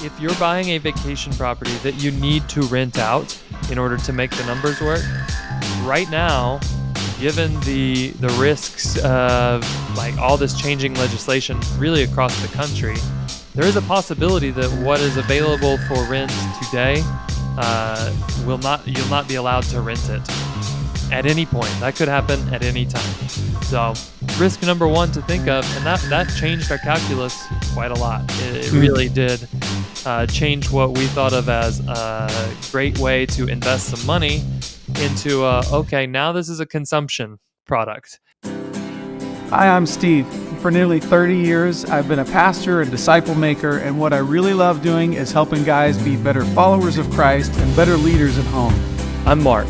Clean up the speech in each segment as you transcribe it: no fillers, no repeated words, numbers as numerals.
if you're buying a vacation property that you need to rent out in order to make the numbers work, right now, given the risks of like all this changing legislation really across the country, there is a possibility that what is available for rent today you'll not be allowed to rent it at any point. That could happen at any time. So risk number one to think of, and that changed our calculus quite a lot. It really did change what we thought of as a great way to invest some money into, okay, now this is a consumption product. Hi, I'm Steve. For nearly 30 years, I've been a pastor and disciple maker, and what I really love doing is helping guys be better followers of Christ and better leaders at home. I'm Mark,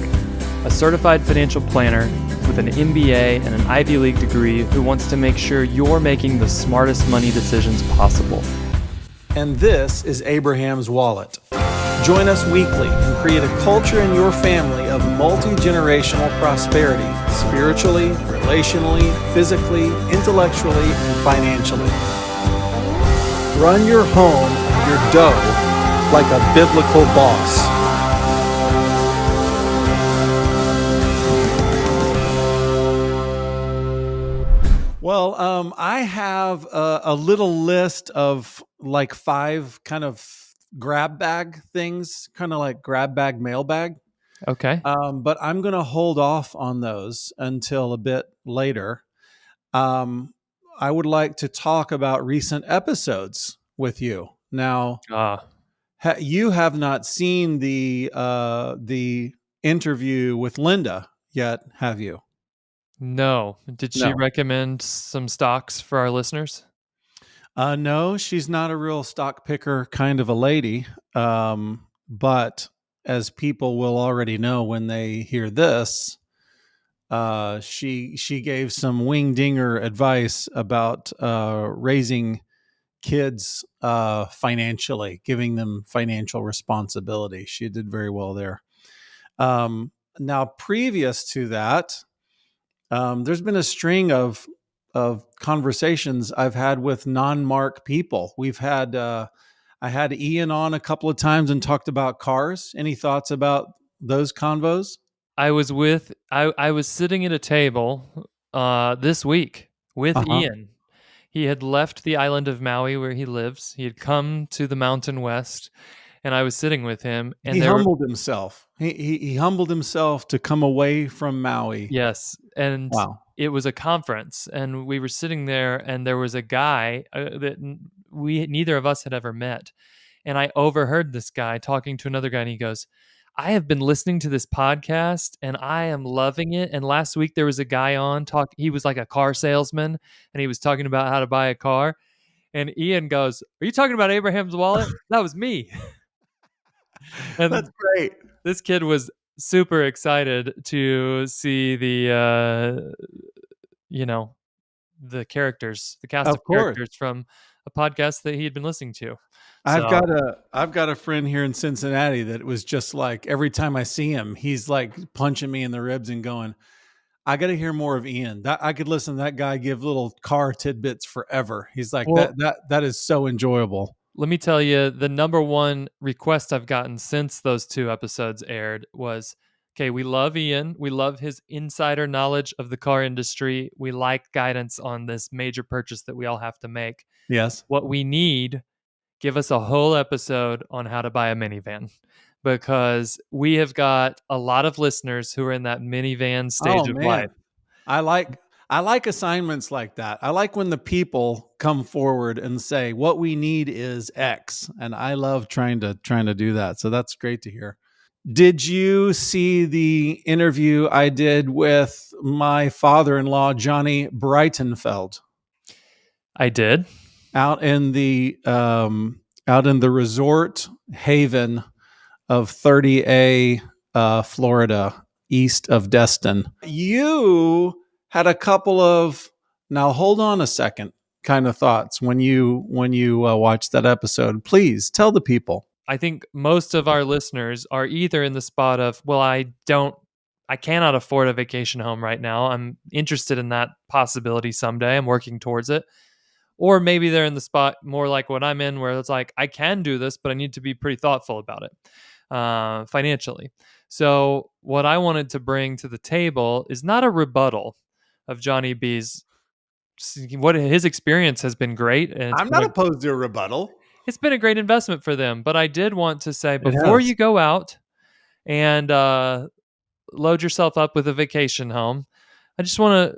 a certified financial planner with an MBA and an Ivy League degree who wants to make sure you're making the smartest money decisions possible. And this is Abraham's Wallet. Join us weekly and create a culture in your family of multi-generational prosperity, spiritually, relationally, physically, intellectually, and financially. Run your home, your dough, like a biblical boss. Well, I have a little list of like 5 kind of grab bag things, kind of like grab bag, mailbag. Okay. But I'm going to hold off on those until a bit later. I would like to talk about recent episodes with you. Now, you have not seen the interview with Linda yet, have you? No. Did she recommend some stocks for our listeners? No, she's not a real stock picker kind of a lady. But as people will already know when they hear this, she gave some wing-dinger advice about raising kids financially, giving them financial responsibility. She did very well there. Now, previous to that, there's been a string of conversations I've had with non-Mark people. We've had I had Ian on a couple of times and talked about cars. Any thoughts about those convos? I was sitting at a table this week with Ian. He had left the island of Maui where he lives. He had come to the Mountain West, and I was sitting with him. And he humbled himself. He humbled himself to come away from Maui. Yes, and It was a conference, and we were sitting there, and there was a guy that neither of us had ever met, and I overheard this guy talking to another guy, and he goes, I have been listening to this podcast and I am loving it. And last week there was a guy on he was like a car salesman and he was talking about how to buy a car. And Ian goes, are you talking about Abraham's Wallet? That was me. And that's great. This kid was super excited to see the characters, the cast of characters from a podcast that he had been listening to. I've got a friend here in Cincinnati that was just like, every time I see him, he's like punching me in the ribs and going, I got to hear more of Ian. That I could listen to that guy give little car tidbits forever. He's like, that is so enjoyable. Let me tell you, the number one request I've gotten since those 2 episodes aired was, okay, we love Ian. We love his insider knowledge of the car industry. We like guidance on this major purchase that we all have to make. Yes. What we need, give us a whole episode on how to buy a minivan, because we have got a lot of listeners who are in that minivan stage of life. I like assignments like that. I like when the people come forward and say, what we need is X. And I love trying to do that. So that's great to hear. Did you see the interview I did with my father-in-law, Johnny Breitenfeld? I did. Out in the resort haven of 30A, Florida, east of Destin. You had a couple of, now hold on a second, kind of thoughts when you watched that episode. Please tell the people. I think most of our listeners are either in the spot of, well, I cannot afford a vacation home right now. I'm interested in that possibility someday. I'm working towards it. Or maybe they're in the spot more like what I'm in, where it's like, I can do this, but I need to be pretty thoughtful about it financially. So, what I wanted to bring to the table is not a rebuttal of Johnny B's. What his experience has been great, and I'm not opposed to a rebuttal. it's been a great investment for them. But I did want to say, It before has. you go out and load yourself up with a vacation home, I just want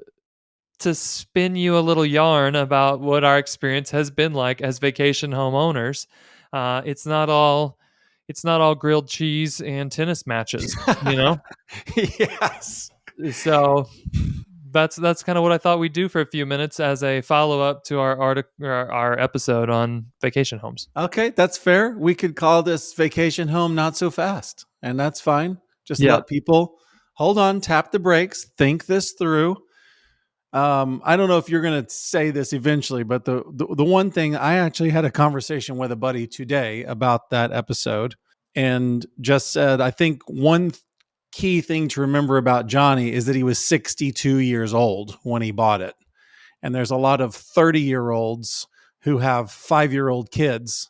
to spin you a little yarn about what our experience has been like as vacation home owners. It's not all grilled cheese and tennis matches, you know. Yes. So that's kind of what I thought we'd do for a few minutes as a follow up to our our episode on vacation homes. Okay, that's fair. We could call this vacation home not so fast, and that's fine. Just Yeah, let people hold on, tap the brakes, think this through. I don't know if you're going to say this eventually, but the one thing, I actually had a conversation with a buddy today about that episode, and just said, I think one key thing to remember about Johnny is that he was 62 years old when he bought it. And there's a lot of 30-year-olds who have 5-year-old kids,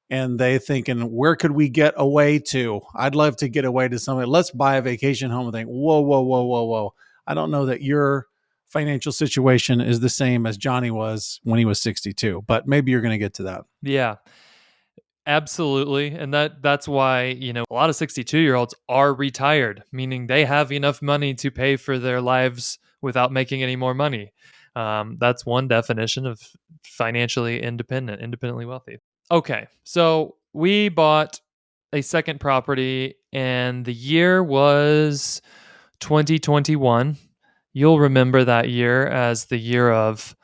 and they thinking, where could we get away to? I'd love to get away to somewhere. Let's buy a vacation home, and think, whoa, whoa, whoa, whoa, whoa. I don't know that your financial situation is the same as Johnny was when he was 62, but maybe you're going to get to that. yeah. Absolutely. And that's why, a lot of 62-year-olds are retired, meaning they have enough money to pay for their lives without making any more money. That's one definition of financially independent, independently wealthy. Okay. So we bought a second property and the year was 2021. You'll remember that year as the year of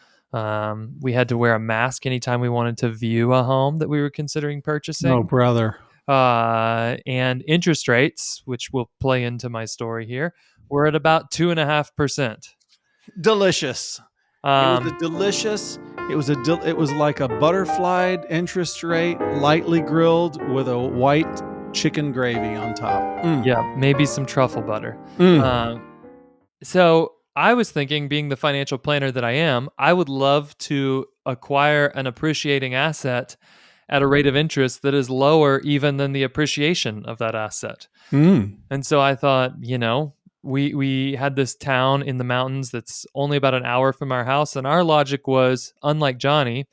we had to wear a mask anytime we wanted to view a home that we were considering Oh, purchasing. brother. And interest rates, which will play into my story here, were at about 2.5%. Delicious. It was a Um, delicious. It was like a butterflied interest rate, lightly grilled with a white chicken gravy on top. yeah, maybe some truffle butter. Mm. Um, so I was thinking, being the financial planner that I am, I would love to acquire an appreciating asset at a rate of interest that is lower even than the appreciation of that asset. Mm. And so I thought, we had this town in the mountains that's only about an hour from our house, and our logic was, unlike Johnny,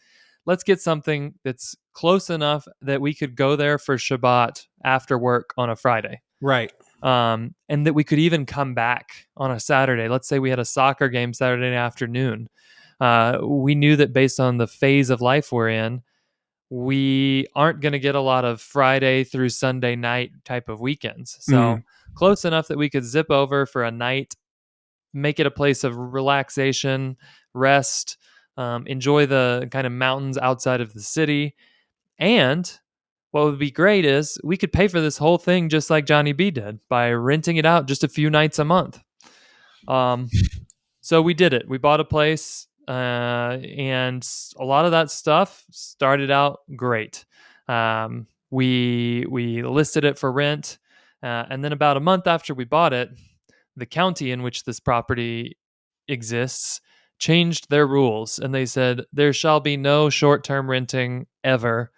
let's get something that's close enough that we could go there for Shabbat after work on a Friday. Right. And that we could even come back on a Saturday. Let's say we had a soccer game Saturday afternoon. We knew that based on the phase of life we're in, we aren't going to get a lot of Friday through Sunday night type of weekends. So close enough that we could zip over for a night, make it a place of relaxation, rest, enjoy the kind of mountains outside of the city. And what would be great is we could pay for this whole thing just like Johnny B did by renting it out just a few nights a month. So we did it. We bought a place, and a lot of that stuff started out great. We listed it for rent, and then about a month after we bought it, the county in which this property exists changed their rules, and they said there shall be no short-term renting ever.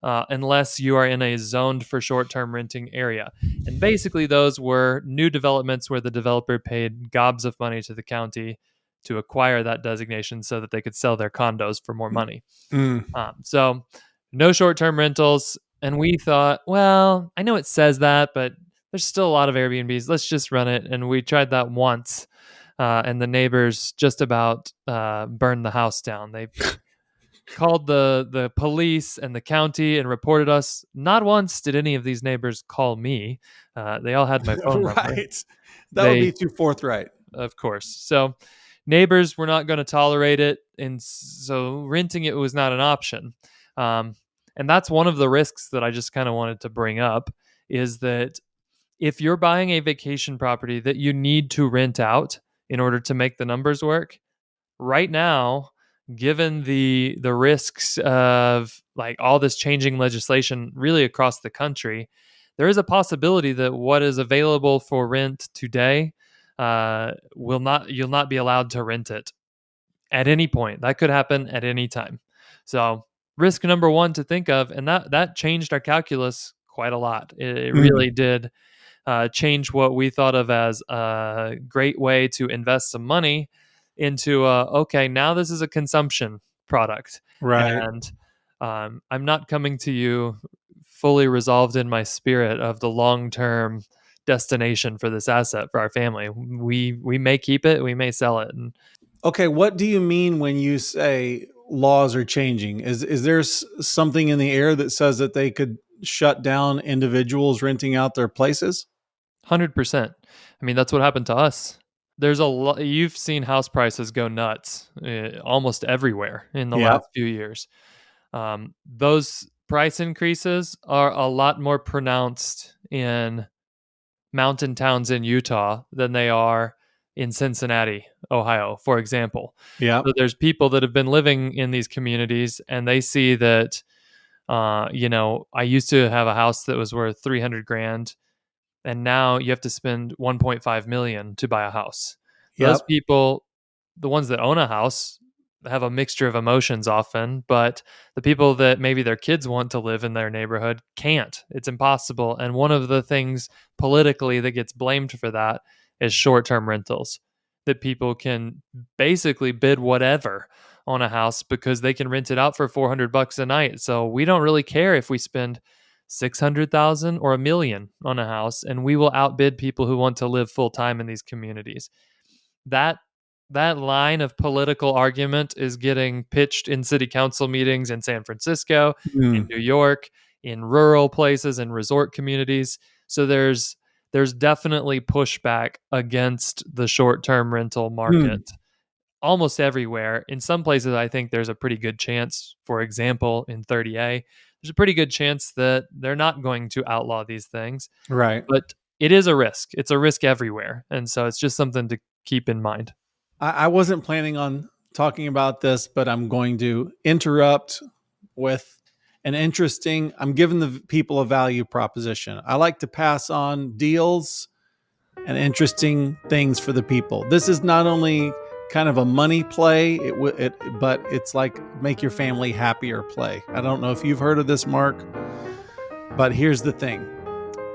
Unless you are in a zoned for short-term renting area. And basically those were new developments where the developer paid gobs of money to the county to acquire that designation so that they could sell their condos for more money. So no short-term rentals. And we thought, well, I know it says that, but there's still a lot of Airbnbs. Let's just run it. And we tried that once. And the neighbors just about burned the house down. They called the police and the county and reported us. Not once did any of these neighbors call me. They all had my phone number. Right. That would be too forthright. Of course. So neighbors were not going to tolerate it, and so renting it was not an option. And that's one of the risks that I just kind of wanted to bring up, is that if you're buying a vacation property that you need to rent out in order to make the numbers work, right now, given the risks of like all this changing legislation really across the country, there is a possibility that what is available for rent today you'll not be allowed to rent it at any point. That could happen at any time. So risk number one to think of, and that changed our calculus quite a lot. It Mm, really did change what we thought of as a great way to invest some money into okay, now this is a consumption product, right. and I'm not coming to you fully resolved in my spirit of the long term destination for this asset for our family. We may keep it, we may sell it, and Okay, what do you mean when you say laws are changing? Is there something in the air that says that they could shut down individuals renting out their places? 100%. I mean, that's what happened to us. There's a lot. You've seen house prices go nuts almost everywhere in the Yep. last few years. Those price increases are a lot more pronounced in mountain towns in Utah than they are in Cincinnati, Ohio, for example. Yep. So there's people that have been living in these communities and they see that, I used to have a house that was worth 300 grand and now you have to spend 1.5 million to buy a house. Those Yep. people, the ones that own a house, have a mixture of emotions often, but the people that maybe their kids want to live in their neighborhood can't. It's impossible. And one of the things politically that gets blamed for that is short-term rentals. That people can basically bid whatever on a house because they can rent it out for 400 bucks a night. So we don't really care if we spend 600,000 or a million on a house, and we will outbid people who want to live full time in these communities. That that line of political argument is getting pitched in city council meetings in San Francisco, in Mm, New York, in rural places and resort communities. So there's definitely pushback against the short-term rental market mm, almost everywhere. In some places, I think there's a pretty good chance, for example, in 30A, there's a pretty good chance that they're not going to outlaw these things, right. but it is a risk. It's a risk everywhere. And so it's just something to keep in mind. I wasn't planning on talking about this, but I'm going to interrupt with I'm giving the people a value proposition. I like to pass on deals and interesting things for the people. This is not only kind of a money play, but it's like make your family happier play. I don't know if you've heard of this, Mark, but here's the thing.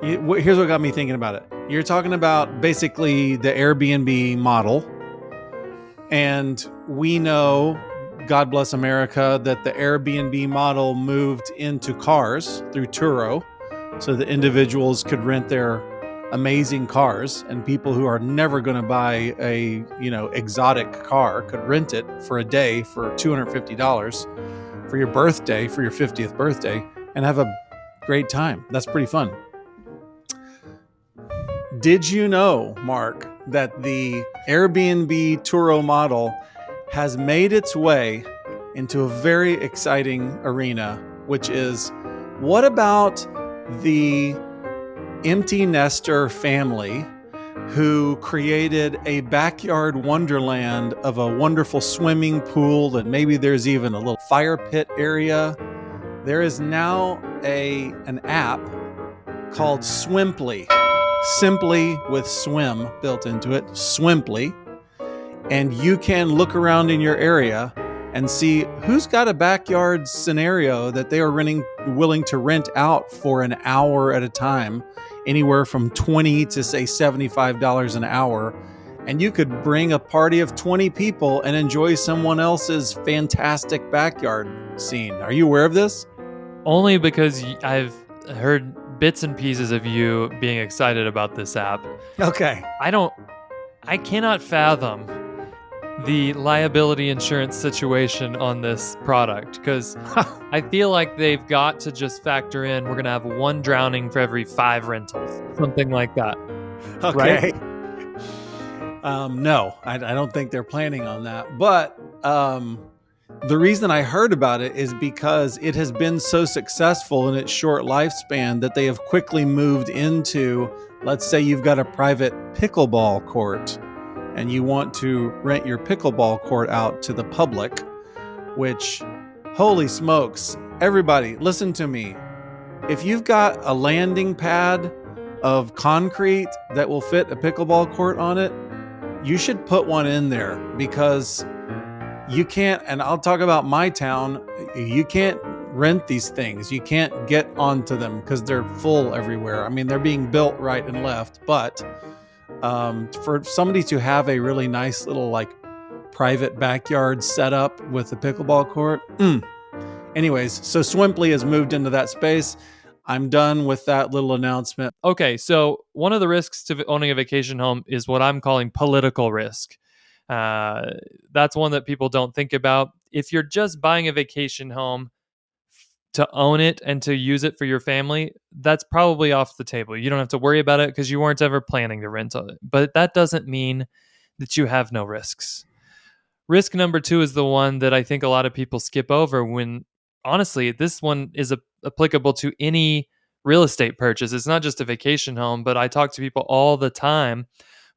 Here's what got me thinking about it. You're talking about basically the Airbnb model, and we know, God bless America, that the Airbnb model moved into cars through Turo so that individuals could rent their amazing cars, and people who are never going to buy a exotic car could rent it for a day for $250 for your birthday, for your 50th birthday, and have a great time. That's pretty fun. Did you know, Mark, that the Airbnb Turo model has made its way into a very exciting arena, which is, what about the empty nester family who created a backyard wonderland of a wonderful swimming pool, and maybe there's even a little fire pit area? There is now an app called Swimply, simply with swim built into it, Swimply, and you can look around in your area and see who's got a backyard scenario that they are willing to rent out for an hour at a time, anywhere from $20 to say $75 an hour. And you could bring a party of 20 people and enjoy someone else's fantastic backyard scene. Are you aware of this? Only because I've heard bits and pieces of you being excited about this app. Okay. I cannot fathom the liability insurance situation on this product because I feel like they've got to just factor in we're going to have one drowning for every 5 rentals, something like that. Okay. Right? No, I don't think they're planning on that. But the reason I heard about it is because it has been so successful in its short lifespan that they have quickly moved into, let's say you've got a private pickleball court and you want to rent your pickleball court out to the public, which, holy smokes, everybody, listen to me. If you've got a landing pad of concrete that will fit a pickleball court on it, you should put one in there, because you can't, and I'll talk about my town, you can't rent these things. You can't get onto them because they're full everywhere. I mean, they're being built right and left, but for somebody to have a really nice little like private backyard setup with a pickleball court. Anyways, so Swimply has moved into that space. I'm done with that little announcement. Okay, so one of the risks to owning a vacation home is what I'm calling political risk. That's one that people don't think about. If you're just buying a vacation home to own it and to use it for your family, that's probably off the table. You don't have to worry about it because you weren't ever planning to rent on it. But that doesn't mean that you have no risks. Risk number 2 is the one that I think a lot of people skip over when, honestly, this one is applicable to any real estate purchase. It's not just a vacation home, but I talk to people all the time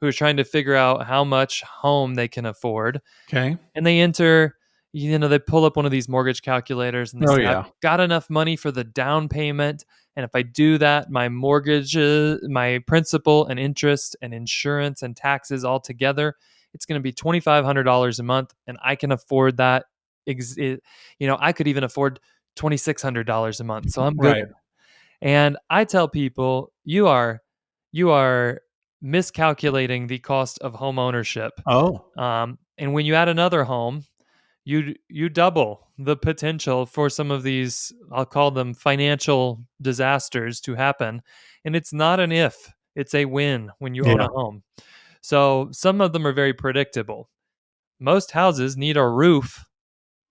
who are trying to figure out how much home they can afford. Okay. And they enter, they pull up one of these mortgage calculators and they say, I've got enough money for the down payment. And if I do that, my mortgage, my principal and interest and insurance and taxes all together, it's going to be $2,500 a month. And I can afford that. I could even afford $2,600 a month. So I'm good. Right. And I tell people, you are miscalculating the cost of home ownership. Oh. And when you add another home, you double the potential for some of these, I'll call them financial disasters to happen. And it's not an if, it's a when you own a home. So some of them are very predictable. Most houses need a roof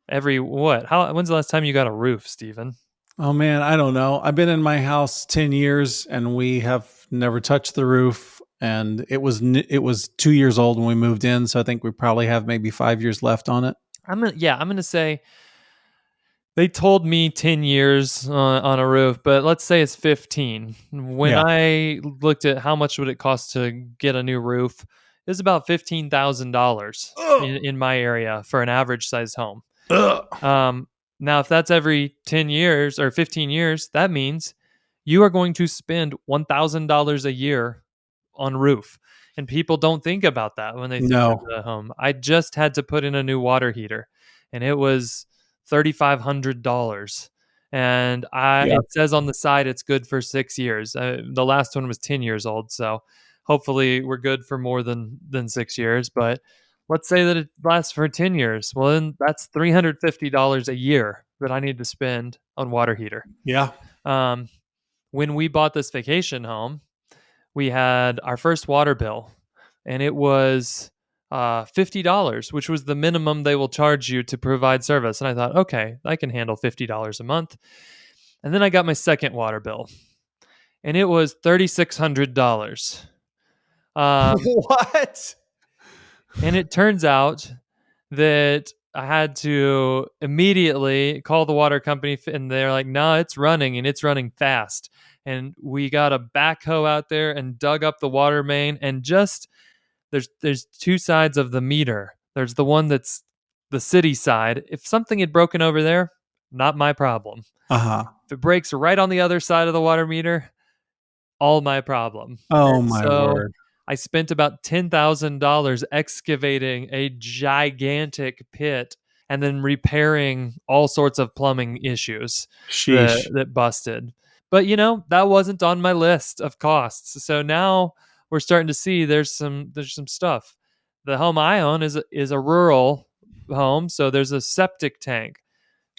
every what? When's the last time you got a roof, Stephen? Oh man, I don't know. I've been in my house 10 years and we have never touched the roof, and it was 2 years old when we moved in, so I think we probably have maybe 5 years left on it. I'm going to say they told me 10 years on a roof, but let's say it's 15. When I looked at how much would it cost to get a new roof, it was about $15,000 in my area for an average sized home. Now, if that's every 10 years or 15 years, that means you are going to spend $1,000 a year on roof. And people don't think about that when they think of the home. I just had to put in a new water heater, and it was $3,500. And it says on the side it's good for 6 years. The last one was 10 years old, so hopefully we're good for more than 6 years. But let's say that it lasts for 10 years. Well, then that's $350 a year that I need to spend on water heater. Yeah. When we bought this vacation home, we had our first water bill, and it was $50, which was the minimum they will charge you to provide service. And I thought, okay, I can handle $50 a month. And then I got my second water bill, and it was $3,600. What? And it turns out that I had to immediately call the water company, and they're like, no, it's running, and it's running fast. And we got a backhoe out there and dug up the water main, and just there's two sides of the meter. There's the one that's the city side. If something had broken over there, not my problem. If it breaks right on the other side of the water meter, all my problem. Oh, my word. I spent about $10,000 excavating a gigantic pit and then repairing all sorts of plumbing issues that busted. But, that wasn't on my list of costs. So now we're starting to see there's some stuff. The home I own is a rural home, so there's a septic tank.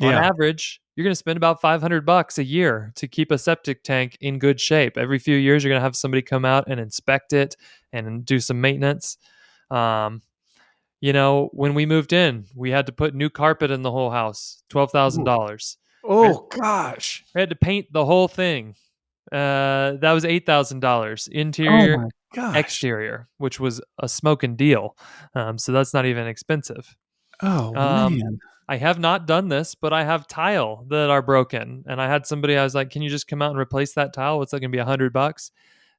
On average, you're going to spend about $500 a year to keep a septic tank in good shape. Every few years, you're going to have somebody come out and inspect it and do some maintenance. When we moved in, we had to put new carpet in the whole house, $12,000. Oh, gosh. We had to paint the whole thing. That was $8,000. Interior, exterior, which was a smoking deal. So that's not even expensive. Oh, man. I have not done this, but I have tile that are broken. And I had somebody, I was like, can you just come out and replace that tile? What's that going to be, $100?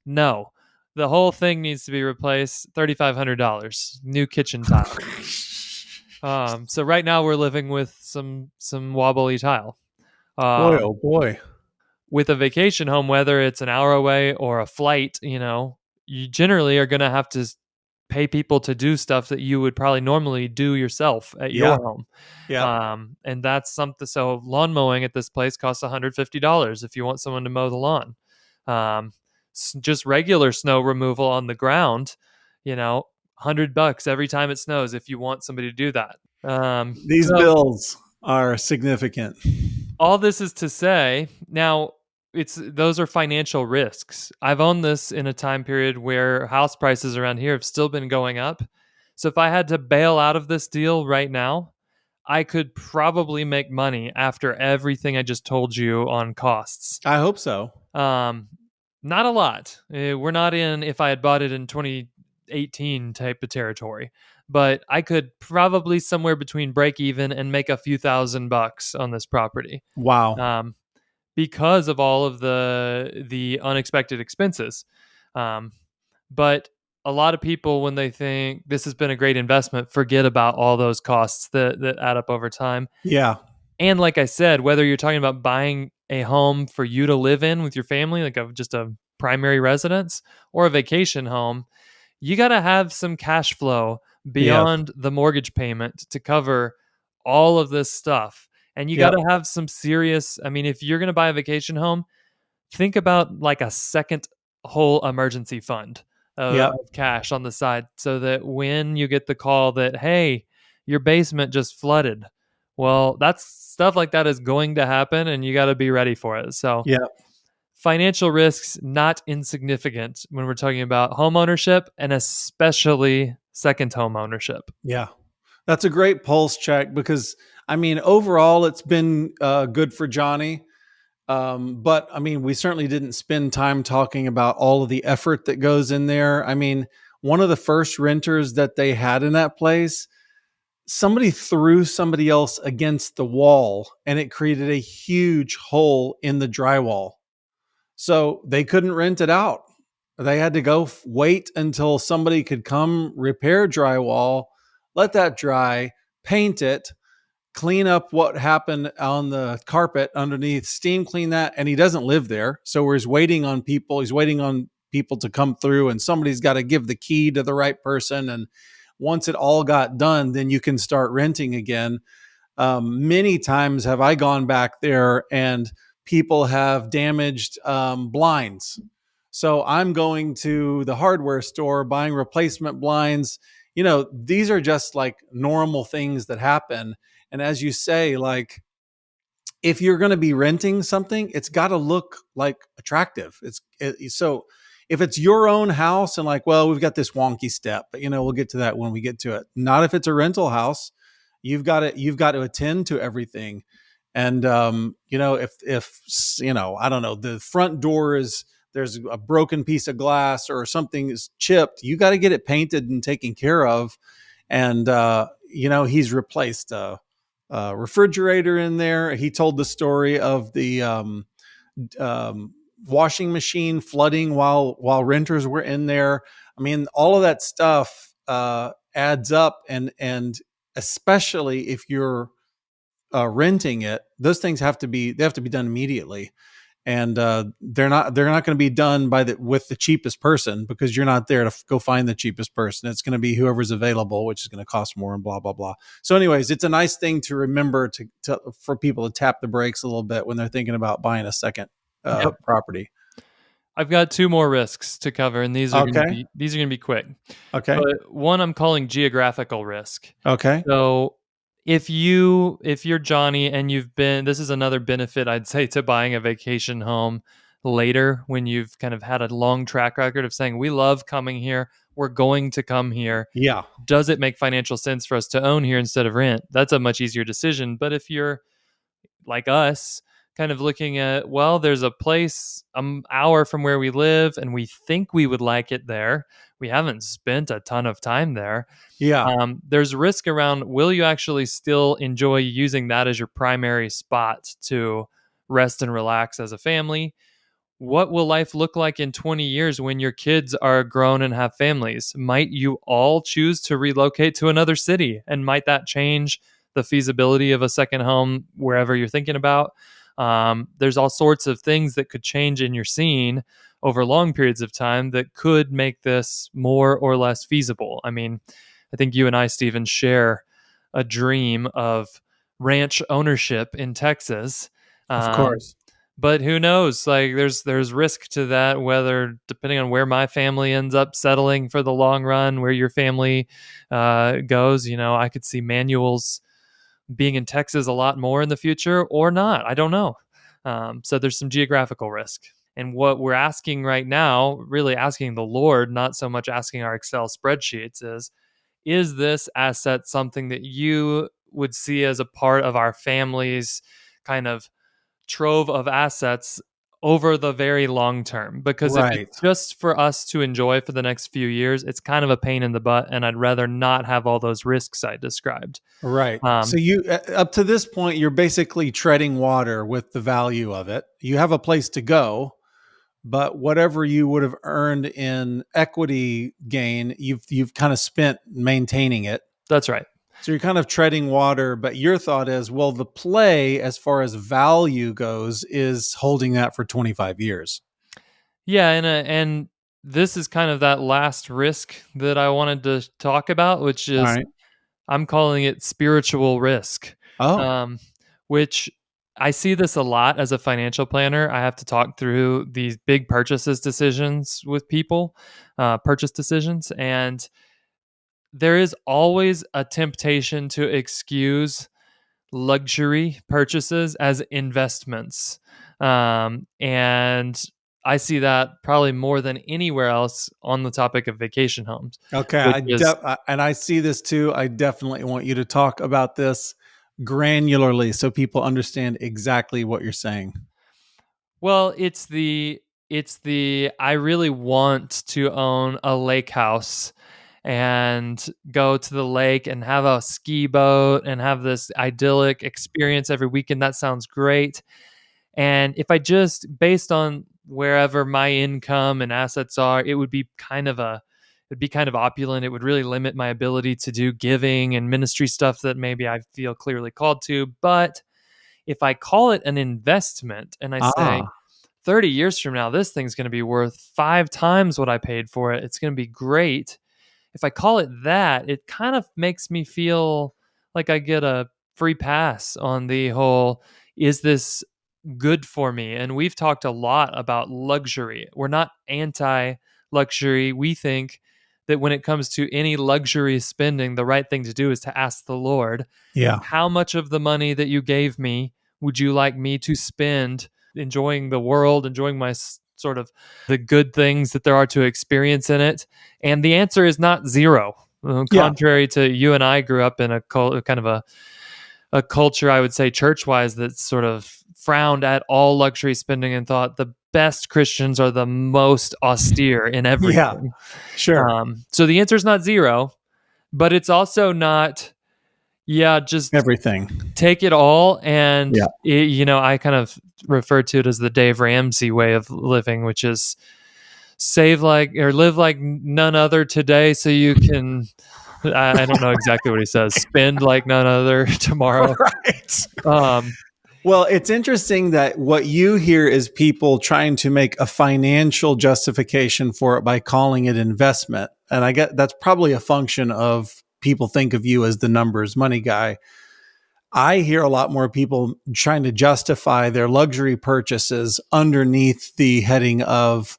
No. The whole thing needs to be replaced, $3,500. New kitchen tile. So right now we're living with some wobbly tile. Boy, oh boy. With a vacation home, whether it's an hour away or a flight, you generally are going to have to pay people to do stuff that you would probably normally do yourself at Yeah. your home. Yeah. And that's something. So lawn mowing at this place costs $150 if you want someone to mow the lawn. Um, just regular snow removal on the ground, $100 every time it snows if you want somebody to do that. These So bills are significant. all this is to say, now those are financial risks. I've owned this in a time period where house prices around here have still been going up. So if I had to bail out of this deal right now, I could probably make money after everything I just told you on costs. I hope so. Not a lot. We're not in if I had bought it in 2018 type of territory, but I could probably somewhere between break even and make a few $1,000 on this property. Wow. Because of all of the unexpected expenses. But a lot of people, when they think this has been a great investment, forget about all those costs that add up over time. Yeah. And like I said, whether you're talking about buying a home for you to live in with your family, like just a primary residence, or a vacation home, you got to have some cash flow Yes. beyond the mortgage payment to cover all of this stuff. And you got Yep. to have some serious, I mean, if you're going to buy a vacation home, think about like a second whole emergency fund Yep. of cash on the side so that when you get the call that, hey, your basement just flooded, well, that's stuff like that is going to happen and you got to be ready for it. So, Yep. financial risks, not insignificant when we're talking about home ownership and especially second home ownership. Yeah. That's a great pulse check because, I mean, overall, it's been good for Johnny. But I mean, we certainly didn't spend time talking about all of the effort that goes in there. I mean, one of the first renters that they had in that place, somebody threw somebody else against the wall and it created a huge hole in the drywall. So they couldn't rent it out. They had to go wait until somebody could come repair drywall, let that dry, paint it, clean up what happened on the carpet underneath, steam clean that. And he doesn't live there. So he's waiting on people. He's waiting on people to come through and somebody's got to give the key to the right person. And once it all got done, then you can start renting again. Many times have I gone back there and people have damaged blinds. So I'm going to the hardware store, buying replacement blinds. These are just like normal things that happen. And as you say, like, if you're going to be renting something, it's got to look like attractive. So if it's your own house and like, well, we've got this wonky step, but we'll get to that when we get to it. Not if it's a rental house. You've got to attend to everything. And if I don't know, the front door there's a broken piece of glass or something is chipped, you got to get it painted and taken care of. And he's replaced a refrigerator in there. He told the story of the washing machine flooding while renters were in there. I mean, all of that stuff adds up, and especially if you're renting it, those things have to be done immediately. And they're not going to be done with the cheapest person, because you're not there to go find the cheapest person. It's going to be whoever's available, which is going to cost more, and blah blah blah. So, anyways, it's a nice thing to remember for people to tap the brakes a little bit when they're thinking about buying a second property. I've got two more risks to cover, and these are going to be quick. Okay. But one I'm calling geographical risk. Okay. So if you're Johnny and this is another benefit I'd say to buying a vacation home later, when you've kind of had a long track record of saying, we love coming here, we're going to come here. Yeah. Does it make financial sense for us to own here instead of rent? That's a much easier decision. But if you're like us, kind of looking at, well, there's a place an hour from where we live and we think we would like it there, we haven't spent a ton of time there. Yeah. There's risk around, will you actually still enjoy using that as your primary spot to rest and relax as a family? What will life look like in 20 years when your kids are grown and have families? Might you all choose to relocate to another city? And might that change the feasibility of a second home wherever you're thinking about? There's all sorts of things that could change in your scene over long periods of time that could make this more or less feasible. I mean, I think you and I, Stephen, share a dream of ranch ownership in Texas. Of Um, course. but who knows? Like, there's risk to that. Whether depending on where my family ends up settling for the long run, where your family goes, I could see manuals being in Texas a lot more in the future, or not. I don't know. So there's some geographical risk. And what we're asking right now, really asking the Lord, not so much asking our Excel spreadsheets, is this asset something that you would see as a part of our family's kind of trove of assets over the very long term? Because if it's Right. just for us to enjoy for the next few years, it's kind of a pain in the butt, and I'd rather not have all those risks I described. Right. So Um, you, up to this point, you're basically treading water with the value of it. You have a place to go, but whatever you would have earned in equity gain, you've kind of spent maintaining it. that's right. So you're kind of treading water, but your thought is, well, the play as far as value goes is holding that for 25 years. Yeah, and this is kind of that last risk that I wanted to talk about, which All is right. I'm calling it spiritual risk, Oh, um, which I see this a lot as a financial planner. I have to talk through these big decisions with people, purchase decisions, and there is always a temptation to excuse luxury purchases as investments. And I see that probably more than anywhere else on the topic of vacation homes, okay. which is, And I see this too. I definitely want you to talk about this granularly so people understand exactly what you're saying. well, it's the I really want to own a lake house and go to the lake and have a ski boat and have this idyllic experience every weekend. That sounds great. And if I just based on wherever my income and assets are, it'd be kind of opulent. It would really limit my ability to do giving and ministry stuff that maybe I feel clearly called to. But if I call it an investment and I say Ah, 30 years from now, this thing's going to be worth 5 times what I paid for it, it's going to be great. If I call it that, it kind of makes me feel like I get a free pass on the whole, is this good for me? And we've talked a lot about luxury. We're not anti luxury. We think that when it comes to any luxury spending, the right thing to do is to ask the Lord, yeah. how much of the money that you gave me would you like me to spend enjoying the world, enjoying my sort of the good things that there are to experience in it? And the answer is not zero. Yeah. Contrary to you and I grew up in a kind of a culture, I would say, church wise, that sort of frowned at all luxury spending and thought the best Christians are the most austere in Yeah. everything. Sure. So the answer is not zero, but it's also not, yeah, just Everything. take it all. And, Yeah. I kind of refer to it as the Dave Ramsey way of living, which is save like or live like none other today so you can. I don't know exactly what he says. Spend like none other tomorrow. Right. Um, Well, it's interesting that what you hear is people trying to make a financial justification for it by calling it investment. And I get that's probably a function of people think of you as the numbers money guy. I hear a lot more people trying to justify their luxury purchases underneath the heading of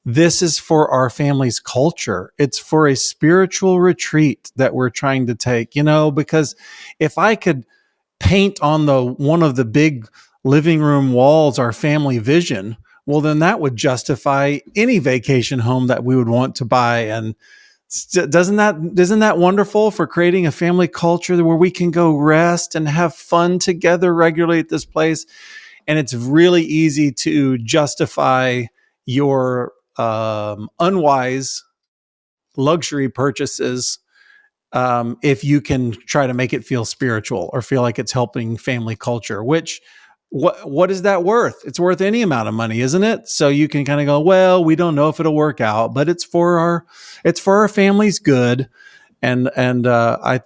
this is for our family's culture. It's for a spiritual retreat that we're trying to take, because if I could paint on the one of the big living room walls our family vision, well, then that would justify any vacation home that we would want to buy. And isn't that wonderful for creating a family culture where we can go rest and have fun together regularly at this place? And it's really easy to justify your unwise luxury purchases if you can try to make it feel spiritual or feel like it's helping family culture. Which what is that worth? It's worth any amount of money, isn't it? So you can kind of go, well, we don't know if it'll work out, but it's for our family's good. And I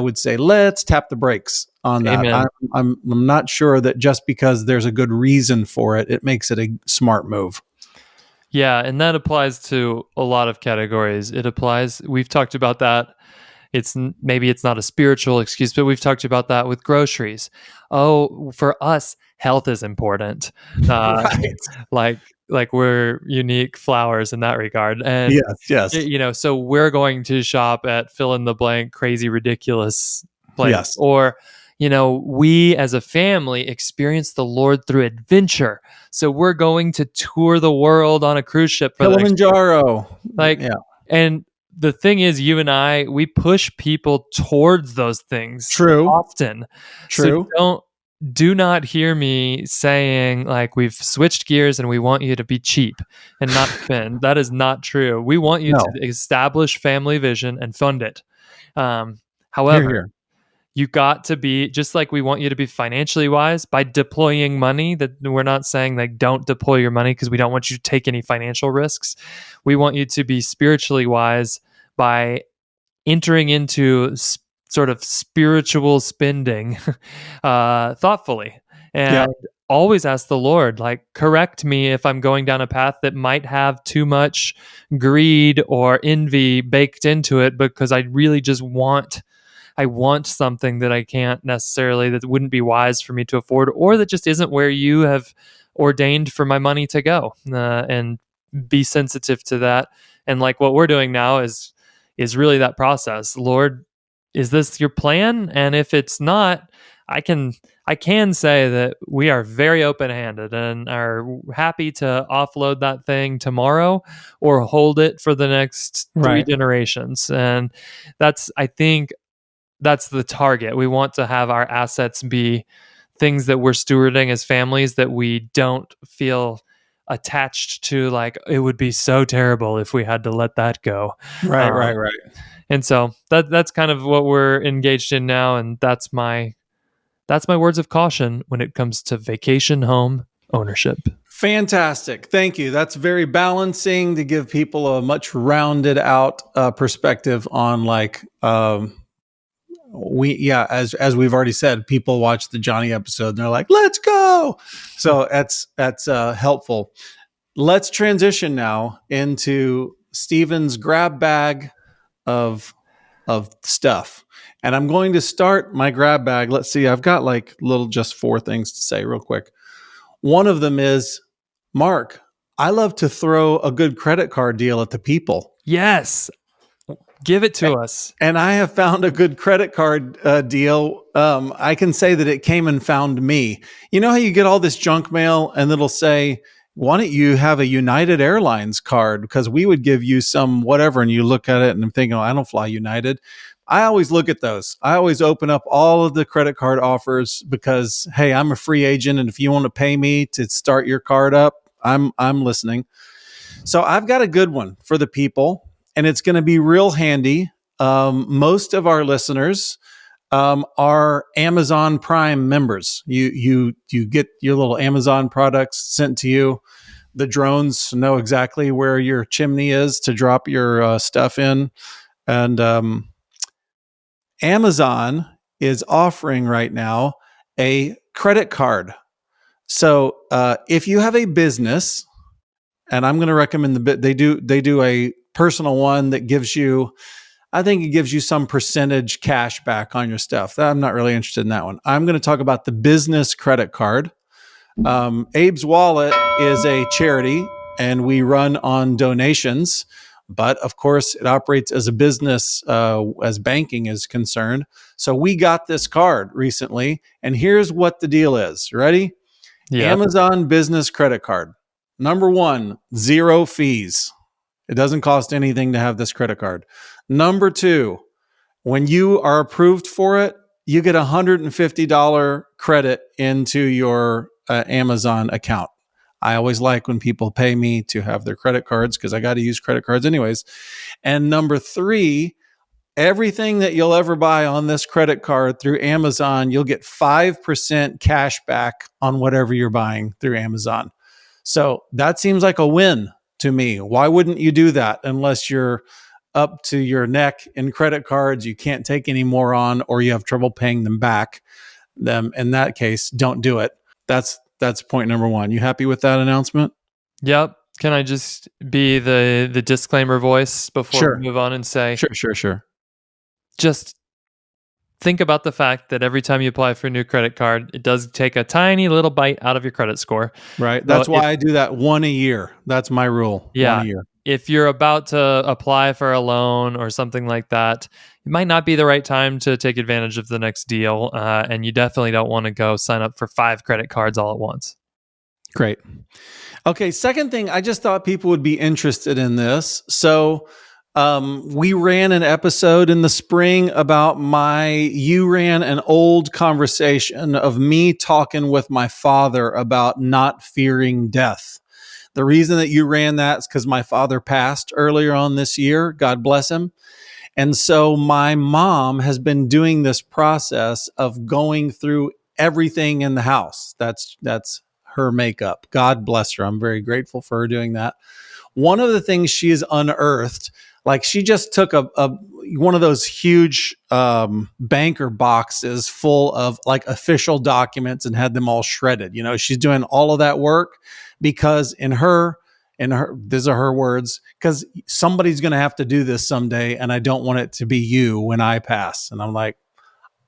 would say let's tap the brakes on that. Amen. I'm not sure that just because there's a good reason for it, it makes it a smart move. Yeah, and that applies to a lot of categories. It applies, we've talked about that. Maybe it's not a spiritual excuse, but we've talked about that with groceries. Oh, for us, health is important. Uh, Right. like we're unique flowers in that regard. And Yes. Yes. so we're going to shop at fill in the blank crazy ridiculous place. Yes. Or we as a family experience the Lord through adventure. So we're going to tour the world on a cruise ship for the next Kilimanjaro. like Yeah. and the thing is, you and I, we push people towards those things True. often. True. So do not hear me saying like we've switched gears and we want you to be cheap and not spend. That is not true. We want you No. to establish family vision and fund it. Hear, However, hear. you got to be, just like we want you to be financially wise by deploying money. That we're not saying like don't deploy your money because we don't want you to take any financial risks. We want you to be spiritually wise by entering into sort of spiritual spending thoughtfully, Yeah. and always ask the Lord, like, correct me if I'm going down a path that might have too much greed or envy baked into it, because I really just want something that I can't necessarily, that wouldn't be wise for me to afford, or that just isn't where you have ordained for my money to go, and be sensitive to that. And like what we're doing now is really that process. Lord, is this your plan? And if it's not, I can say that we are very open-handed and are happy to offload that thing tomorrow or hold it for the next 3 Right. generations. And I think that's the target. We want to have our assets be things that we're stewarding as families, that we don't feel attached to, like it would be so terrible if we had to let that go. Right. Um, Right. and so that's kind of what we're engaged in now, and that's my words of caution when it comes to vacation home ownership. Fantastic. Thank you. That's very balancing to give people a much rounded out perspective on as we've already said, people watch the Johnny episode and they're like, let's go. So that's helpful. Let's transition now into Stephen's grab bag of stuff. And I'm going to start my grab bag. Let's see. I've got just 4 things to say real quick. One of them is, Mark, I love to throw a good credit card deal at the people. Yes. Give it to us. And I have found a good credit card deal. I can say that it came and found me. You know how you get all this junk mail and it'll say, why don't you have a United Airlines card? Because we would give you some whatever. And you look at it and I'm thinking, I don't fly United. I always look at those. I always open up all of the credit card offers because, hey, I'm a free agent. And if you want to pay me to start your card up, I'm listening. So I've got a good one for the people, and it's going to be real handy. Most of our listeners are Amazon Prime members. You get your little Amazon products sent to you. The drones know exactly where your chimney is to drop your stuff in. And Amazon is offering right now a credit card. So if you have a business, and I'm going to recommend they do a personal one that gives you, I think it gives you some percentage cash back on your stuff. I'm not really interested in that one. I'm going to talk about the business credit card. Abe's Wallet is a charity, and we run on donations. But of course, it operates as a business as banking is concerned. So we got this card recently, and here's what the deal is. Ready? Yeah. Amazon Business Credit Card. Number 1, 0 fees. It doesn't cost anything to have this credit card. Number 2, when you are approved for it, you get $150 credit into your Amazon account. I always like when people pay me to have their credit cards because I got to use credit cards anyways. And number 3, everything that you'll ever buy on this credit card through Amazon, you'll get 5% cash back on whatever you're buying through Amazon. So that seems like a win to me. Why wouldn't you do that unless you're up to your neck in credit cards, you can't take any more on, or you have trouble paying them back? them in that case, don't do it. That's point number one. You happy with that announcement? Yep. Can I just be the disclaimer voice before Sure. we move on and say, Sure. just think about the fact that every time you apply for a new credit card, it does take a tiny little bite out of your credit score. Right. So That's why I do that one a year. That's my rule. yeah, One a year. if you're about to apply for a loan or something like that, it might not be the right time to take advantage of the next deal. And you definitely don't want to go sign up for 5 credit cards all at once. Great. Okay. Second thing, I just thought people would be interested in this. So, we ran an episode in the spring about you ran an old conversation of me talking with my father about not fearing death. The reason that you ran that is because my father passed earlier on this year. God bless him. And so my mom has been doing this process of going through everything in the house. That's her makeup. God bless her. I'm very grateful for her doing that. One of the things she has unearthed, like she just took a one of those huge banker boxes full of like official documents and had them all shredded. You know, she's doing all of that work because in her, these are her words, because somebody's going to have to do this someday, and I don't want it to be you when I pass. And I'm like,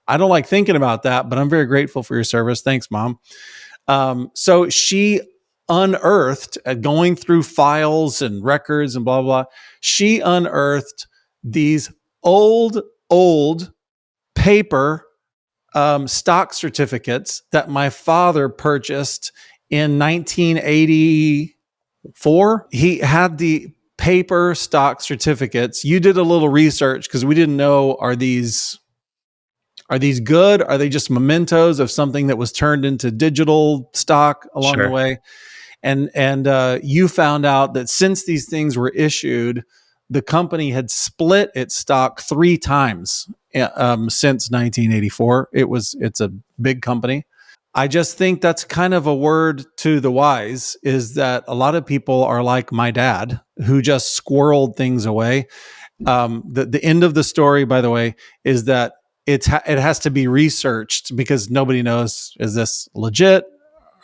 I don't like thinking about that, but I'm very grateful for your service. Thanks, Mom. So she unearthed, going through files and records and blah, blah, blah, she unearthed these old paper stock certificates that my father purchased in 1984. He had the paper stock certificates. You did a little research because we didn't know, are these good? Are they just mementos of something that was turned into digital stock along the way? And you found out that since these things were issued, the company had split its stock 3 times since 1984. It's a big company. I just think that's kind of a word to the wise, is that a lot of people are like my dad, who just squirreled things away. The end of the story, by the way, is that it has to be researched because nobody knows, is this legit?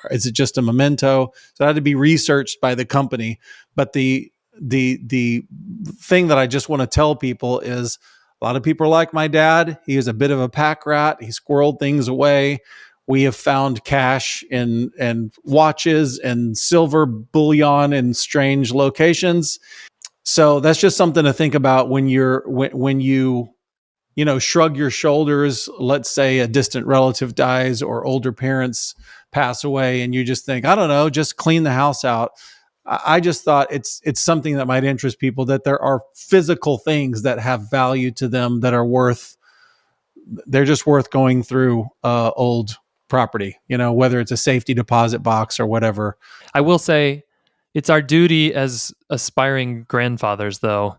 Or is it just a memento? So it had to be researched by the company. But the thing that I just want to tell people is a lot of people are like my dad. He is a bit of a pack rat. He squirreled things away. We have found cash and watches and silver bullion in strange locations. So that's just something to think about when you shrug your shoulders. Let's say a distant relative dies or older parents pass away, and you just think, I don't know, just clean the house out. I just thought it's something that might interest people, that there are physical things that have value to them that are they're just worth going through old property, whether it's a safety deposit box or whatever. I will say it's our duty as aspiring grandfathers, though,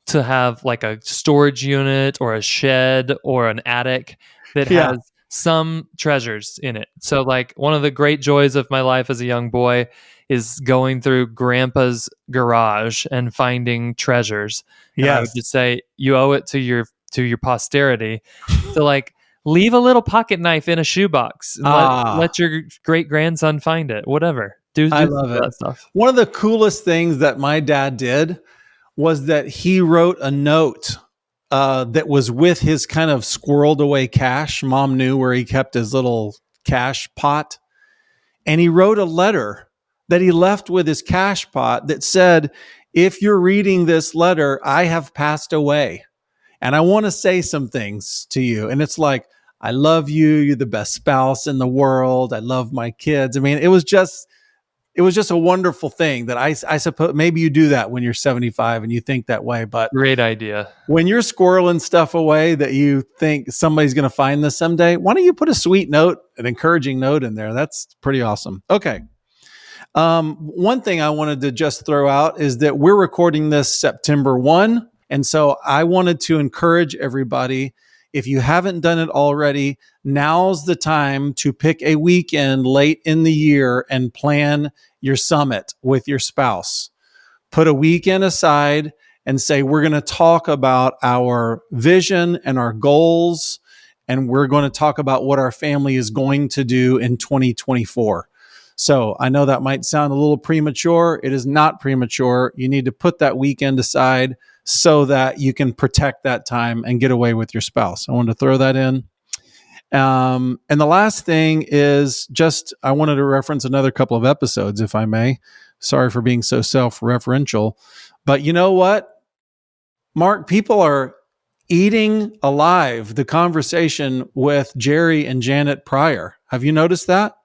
to have like a storage unit or a shed or an attic that has some treasures in it. So like one of the great joys of my life as a young boy is going through grandpa's garage and finding treasures. And I would just say you owe it to your posterity to like leave a little pocket knife in a shoebox and let your great grandson find it. Whatever. I love it. That stuff. One of the coolest things that my dad did was that he wrote a note that was with his kind of squirreled away cash. Mom knew where he kept his little cash pot. And he wrote a letter that he left with his cash pot that said, if you're reading this letter, I have passed away. And I want to say some things to you. And it's like, I love you. You're the best spouse in the world. I love my kids. I mean, it was just a wonderful thing that I suppose maybe you do that when you're 75 and you think that way. But great idea. When you're squirreling stuff away that you think somebody's going to find this someday, why don't you put a sweet note, an encouraging note in there? That's pretty awesome. Okay. One thing I wanted to just throw out is that we're recording this September 1. And so I wanted to encourage everybody, if you haven't done it already, now's the time to pick a weekend late in the year and plan your summit with your spouse. Put a weekend aside and say, we're going to talk about our vision and our goals and we're going to talk about what our family is going to do in 2024. So I know that might sound a little premature. It is not premature. You need to put that weekend aside so that you can protect that time and get away with your spouse. I wanted to throw that in. And the last thing is I wanted to reference another couple of episodes, if I may. Sorry for being so self-referential. But you know what, Mark? People are eating alive the conversation with Jerry and Janet Pryor. Have you noticed that?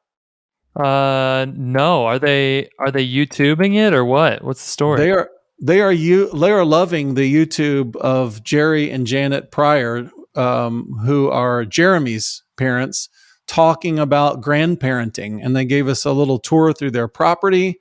No. Are they YouTubing it or what? What's the story? They are loving the YouTube of Jerry and Janet Pryor, who are Jeremy's parents, talking about grandparenting. And they gave us a little tour through their property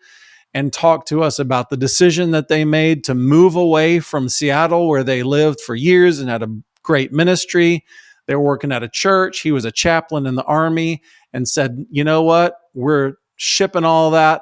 and talked to us about the decision that they made to move away from Seattle, where they lived for years and had a great ministry. They were working at a church. He was a chaplain in the Army, and said, you know what? We're shipping all that,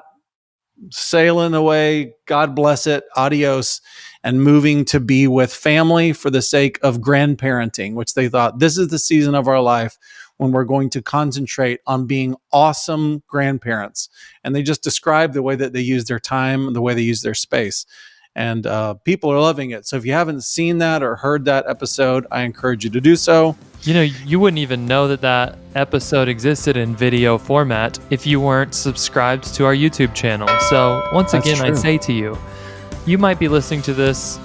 sailing away, God bless it, adios, and moving to be with family for the sake of grandparenting, which they thought, this is the season of our life when we're going to concentrate on being awesome grandparents. And they just described the way that they use their time, the way they use their space. And people are loving it. So if you haven't seen that or heard that episode, I encourage you to do so. You know, you wouldn't even know that episode existed in video format if you weren't subscribed to our YouTube channel. So once again, I say to you, you might be listening to this.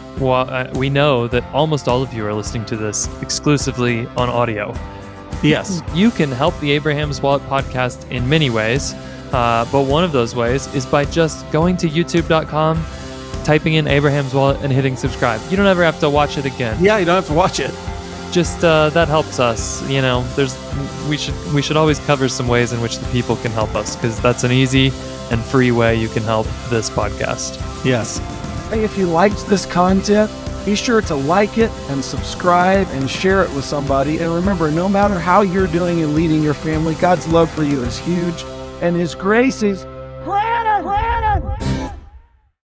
We know that almost all of you are listening to this exclusively on audio. Yes. You can help the Abraham's Wallet podcast in many ways, but one of those ways is by just going to youtube.com, typing in Abraham's Wallet, and hitting subscribe. You don't ever have to watch it again. Yeah, you don't have to watch it. Just that helps us. You know, we should always cover some ways in which the people can help us, because that's an easy and free way you can help this podcast. Yes. Hey, if you liked this content, be sure to like it and subscribe and share it with somebody. And remember, no matter how you're doing in leading your family, God's love for you is huge, and His grace is greater.